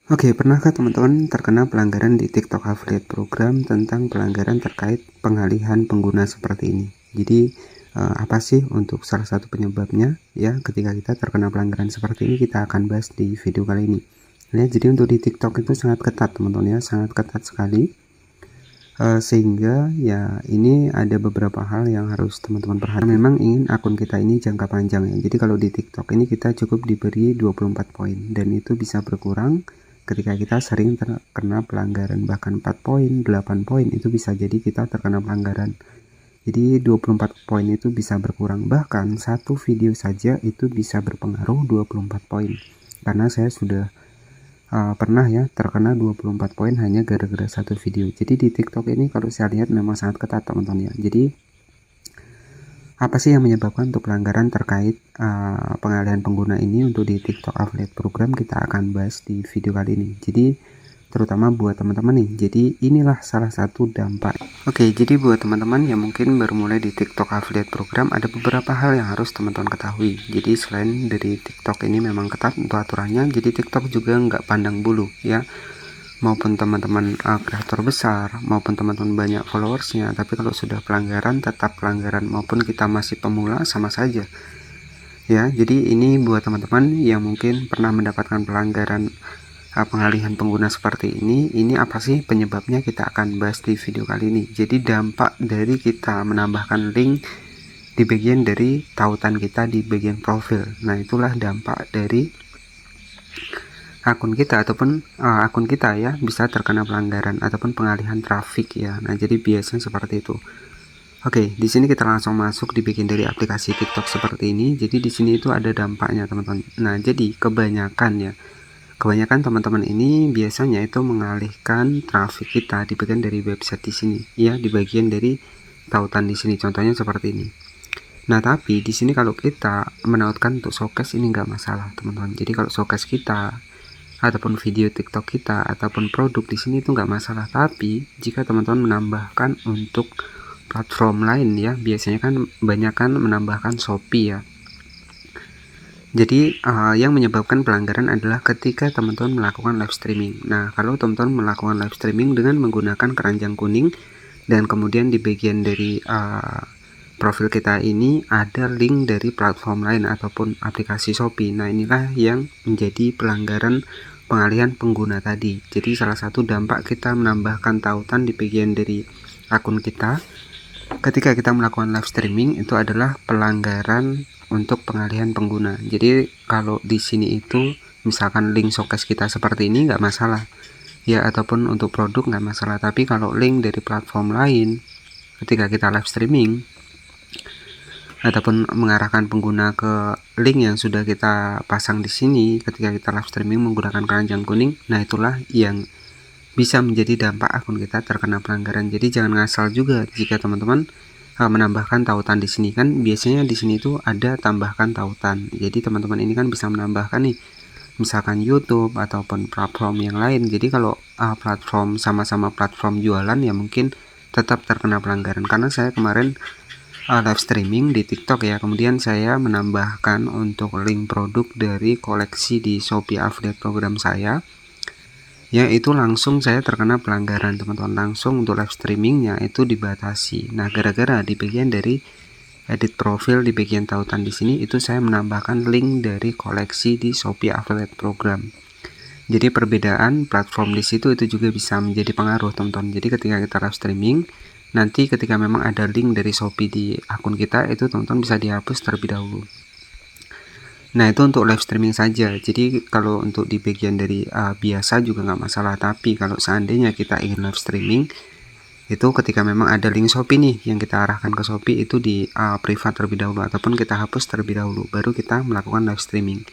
Oke, pernahkah teman-teman terkena pelanggaran di TikTok Affiliate Program tentang pelanggaran terkait pengalihan pengguna seperti ini? Jadi, apa sih untuk salah satu penyebabnya? Ya, ketika kita terkena pelanggaran seperti ini, kita akan bahas di video kali ini. Ya, jadi untuk di TikTok itu sangat ketat, teman-teman ya, sangat ketat sekali. Sehingga ya ini ada beberapa hal yang harus teman-teman perhatikan. Memang ingin akun kita ini jangka panjang ya. Jadi kalau di TikTok ini kita cukup diberi 24 poin dan itu bisa berkurang ketika kita sering terkena pelanggaran, bahkan 4 poin, 8 poin itu bisa jadi kita terkena pelanggaran. Jadi 24 poin itu bisa berkurang, bahkan satu video saja itu bisa berpengaruh 24 poin. Karena saya sudah pernah ya terkena 24 poin hanya gara-gara satu video. Jadi di TikTok ini kalau saya lihat memang sangat ketat teman-teman ya. Jadi apa sih yang menyebabkan untuk pelanggaran terkait pengalihan pengguna ini? Untuk di TikTok Affiliate Program kita akan bahas di video kali ini. Jadi terutama buat teman-teman nih, jadi inilah salah satu dampak. Oke, jadi buat teman-teman yang mungkin baru mulai di TikTok Affiliate Program, ada beberapa hal yang harus teman-teman ketahui. Jadi selain dari TikTok ini memang ketat untuk aturannya, jadi TikTok juga nggak pandang bulu ya, maupun teman-teman kreator besar maupun teman-teman banyak followersnya, tapi kalau sudah pelanggaran tetap pelanggaran, maupun kita masih pemula sama saja ya. Jadi ini buat teman-teman yang mungkin pernah mendapatkan pelanggaran pengalihan pengguna seperti ini apa sih penyebabnya, kita akan bahas di video kali ini. Jadi dampak dari kita menambahkan link di bagian dari tautan kita di bagian profil, nah itulah dampak dari akun kita ataupun akun kita ya bisa terkena pelanggaran ataupun pengalihan traffic ya. Nah jadi biasanya seperti itu. Oke, di sini kita langsung masuk di bagian dari aplikasi TikTok seperti ini. Jadi di sini itu ada dampaknya teman-teman. Nah jadi kebanyakan teman-teman ini biasanya itu mengalihkan traffic kita di bagian dari website di sini ya, di bagian dari tautan di sini, contohnya seperti ini. Nah tapi di sini kalau kita menautkan untuk showcase ini nggak masalah teman-teman. Jadi kalau showcase kita ataupun video TikTok kita ataupun produk di sini itu nggak masalah. Tapi jika teman-teman menambahkan untuk platform lain ya, biasanya kan banyak kan menambahkan Shopee ya. Jadi yang menyebabkan pelanggaran adalah ketika teman-teman melakukan live streaming. Nah, kalau teman-teman melakukan live streaming dengan menggunakan keranjang kuning dan kemudian di bagian dari profil kita ini ada link dari platform lain ataupun aplikasi Shopee. Nah, inilah yang menjadi pelanggaran pengalihan pengguna tadi. Jadi salah satu dampak kita menambahkan tautan di bagian dari akun kita ketika kita melakukan live streaming itu adalah pelanggaran untuk pengalihan pengguna. Jadi kalau di sini itu misalkan link showcase kita seperti ini nggak masalah ya, ataupun untuk produk nggak masalah. Tapi kalau link dari platform lain ketika kita live streaming ataupun mengarahkan pengguna ke link yang sudah kita pasang di sini ketika kita live streaming menggunakan keranjang kuning, nah itulah yang bisa menjadi dampak akun kita terkena pelanggaran. Jadi jangan ngasal juga jika teman-teman menambahkan tautan di sini. Kan biasanya di sini tuh ada tambahkan tautan. Jadi teman-teman ini kan bisa menambahkan nih, misalkan YouTube ataupun platform yang lain. Jadi kalau platform sama-sama platform jualan ya mungkin tetap terkena pelanggaran. Karena saya kemarin live streaming di TikTok ya, kemudian saya menambahkan untuk link produk dari koleksi di Shopee Affiliate Program saya, ya itu langsung saya terkena pelanggaran teman-teman. Langsung untuk live streamingnya itu dibatasi. Nah gara-gara di bagian dari edit profil di bagian tautan di sini itu saya menambahkan link dari koleksi di Shopee Affiliate Program. Jadi perbedaan platform di situ itu juga bisa menjadi pengaruh teman-teman. Jadi ketika kita live streaming, nanti ketika memang ada link dari Shopee di akun kita itu teman-teman bisa dihapus terlebih dahulu. Nah itu untuk live streaming saja. Jadi kalau untuk di bagian dari biasa juga nggak masalah. Tapi kalau seandainya kita ingin live streaming itu ketika memang ada link Shopee nih yang kita arahkan ke Shopee itu di privat terlebih dahulu ataupun kita hapus terlebih dahulu baru kita melakukan live streaming.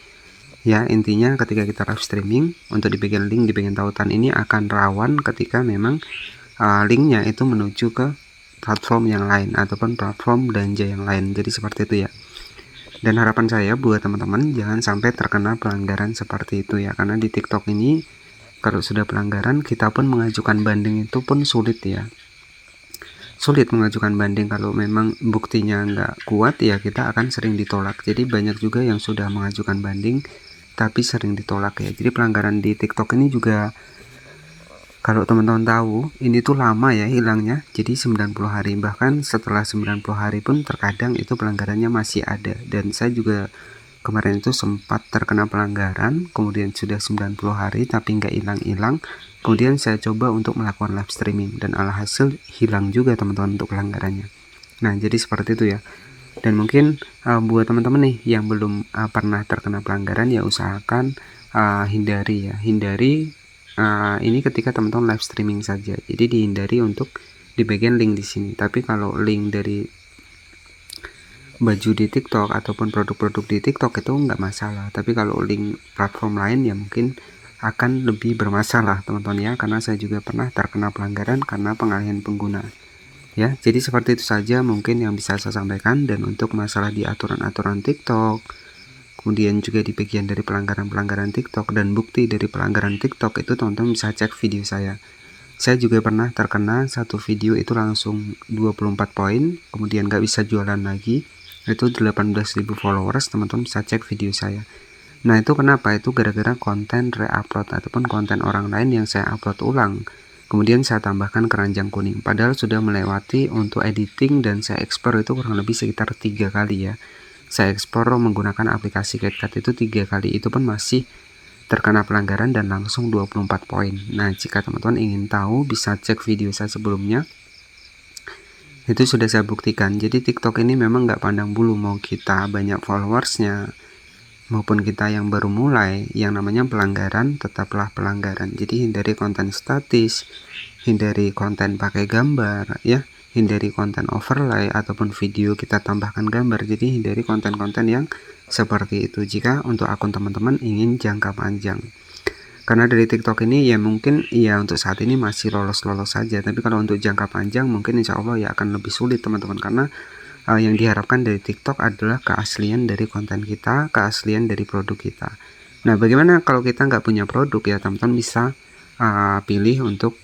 Ya intinya ketika kita live streaming untuk di bagian link di bagian tautan ini akan rawan ketika memang linknya itu menuju ke platform yang lain ataupun platform belanja yang lain. Jadi seperti itu ya. Dan harapan saya buat teman-teman jangan sampai terkena pelanggaran seperti itu ya, karena di TikTok ini kalau sudah pelanggaran kita pun mengajukan banding itu pun sulit ya. Sulit mengajukan banding kalau memang buktinya nggak kuat ya, kita akan sering ditolak. Jadi banyak juga yang sudah mengajukan banding tapi sering ditolak ya. Jadi pelanggaran di TikTok ini juga, kalau teman-teman tahu, ini tuh lama ya hilangnya. Jadi 90 hari, bahkan setelah 90 hari pun terkadang itu pelanggarannya masih ada. Dan saya juga kemarin itu sempat terkena pelanggaran, kemudian sudah 90 hari tapi nggak hilang-hilang. Kemudian saya coba untuk melakukan live streaming dan alhasil hilang juga teman-teman untuk pelanggarannya. Nah, jadi seperti itu ya. Dan mungkin buat teman-teman nih yang belum pernah terkena pelanggaran, ya usahakan hindari ini ketika teman-teman live streaming saja. Jadi dihindari untuk di bagian link di sini. Tapi kalau link dari baju di TikTok ataupun produk-produk di TikTok itu nggak masalah. Tapi kalau link platform lain ya mungkin akan lebih bermasalah teman-teman ya, karena saya juga pernah terkena pelanggaran karena pengalihan pengguna. Ya, jadi seperti itu saja mungkin yang bisa saya sampaikan. Dan untuk masalah di aturan-aturan TikTok, kemudian juga di bagian dari pelanggaran-pelanggaran TikTok dan bukti dari pelanggaran TikTok, itu teman-teman bisa cek video saya. Saya juga pernah terkena satu video itu langsung 24 poin, kemudian nggak bisa jualan lagi. Itu 18.000 followers, teman-teman bisa cek video saya. Nah, itu kenapa? Itu gara-gara konten re-upload ataupun konten orang lain yang saya upload ulang. Kemudian saya tambahkan keranjang kuning, padahal sudah melewati untuk editing dan saya ekspor itu kurang lebih sekitar 3 kali ya. Saya ekspor menggunakan aplikasi CapCut itu 3 kali, itu pun masih terkena pelanggaran dan langsung 24 poin. Nah, jika teman-teman ingin tahu bisa cek video saya sebelumnya, itu sudah saya buktikan. Jadi TikTok ini memang nggak pandang bulu, mau kita banyak followersnya maupun kita yang baru mulai, yang namanya pelanggaran tetaplah pelanggaran. Jadi hindari konten statis, hindari konten pakai gambar ya, hindari konten overlay ataupun video kita tambahkan gambar. Jadi hindari konten-konten yang seperti itu jika untuk akun teman-teman ingin jangka panjang. Karena dari TikTok ini ya mungkin ya untuk saat ini masih lolos-lolos saja, tapi kalau untuk jangka panjang mungkin insya Allah ya akan lebih sulit teman-teman, karena yang diharapkan dari TikTok adalah keaslian dari konten kita, keaslian dari produk kita. Nah, bagaimana kalau kita nggak punya produk ya, teman-teman bisa pilih untuk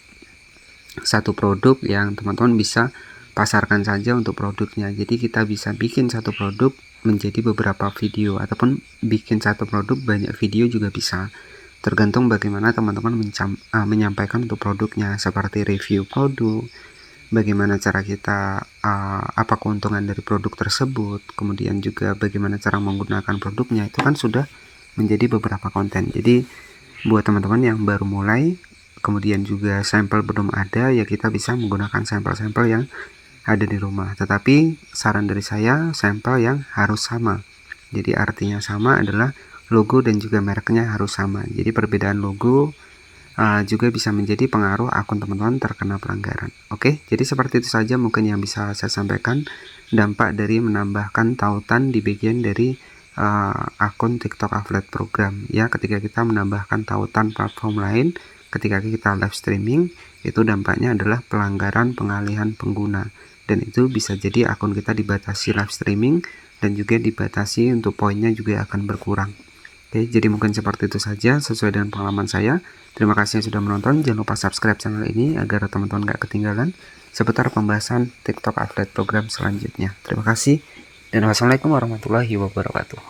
satu produk yang teman-teman bisa pasarkan saja untuk produknya. Jadi kita bisa bikin satu produk menjadi beberapa video, ataupun bikin satu produk banyak video juga bisa. Tergantung bagaimana teman-teman menyampaikan untuk produknya, seperti review produk, bagaimana cara kita apa keuntungan dari produk tersebut, kemudian juga bagaimana cara menggunakan produknya, itu kan sudah menjadi beberapa konten. Jadi buat teman-teman yang baru mulai, kemudian juga sampel belum ada, ya kita bisa menggunakan sampel-sampel yang ada di rumah. Tetapi saran dari saya, sampel yang harus sama. Jadi artinya sama adalah logo dan juga mereknya harus sama. Jadi perbedaan logo juga bisa menjadi pengaruh akun teman-teman terkena pelanggaran. Oke, jadi seperti itu saja mungkin yang bisa saya sampaikan, dampak dari menambahkan tautan di bagian dari akun TikTok Affiliate Program ya. Ketika kita menambahkan tautan platform lain ketika kita live streaming, itu dampaknya adalah pelanggaran pengalihan pengguna, dan itu bisa jadi akun kita dibatasi live streaming dan juga dibatasi untuk poinnya juga akan berkurang. Oke, jadi mungkin seperti itu saja sesuai dengan pengalaman saya. Terima kasih yang sudah menonton. Jangan lupa subscribe channel ini agar teman-teman gak ketinggalan seputar pembahasan TikTok Affiliate Program selanjutnya. Terima kasih dan wassalamualaikum warahmatullahi wabarakatuh.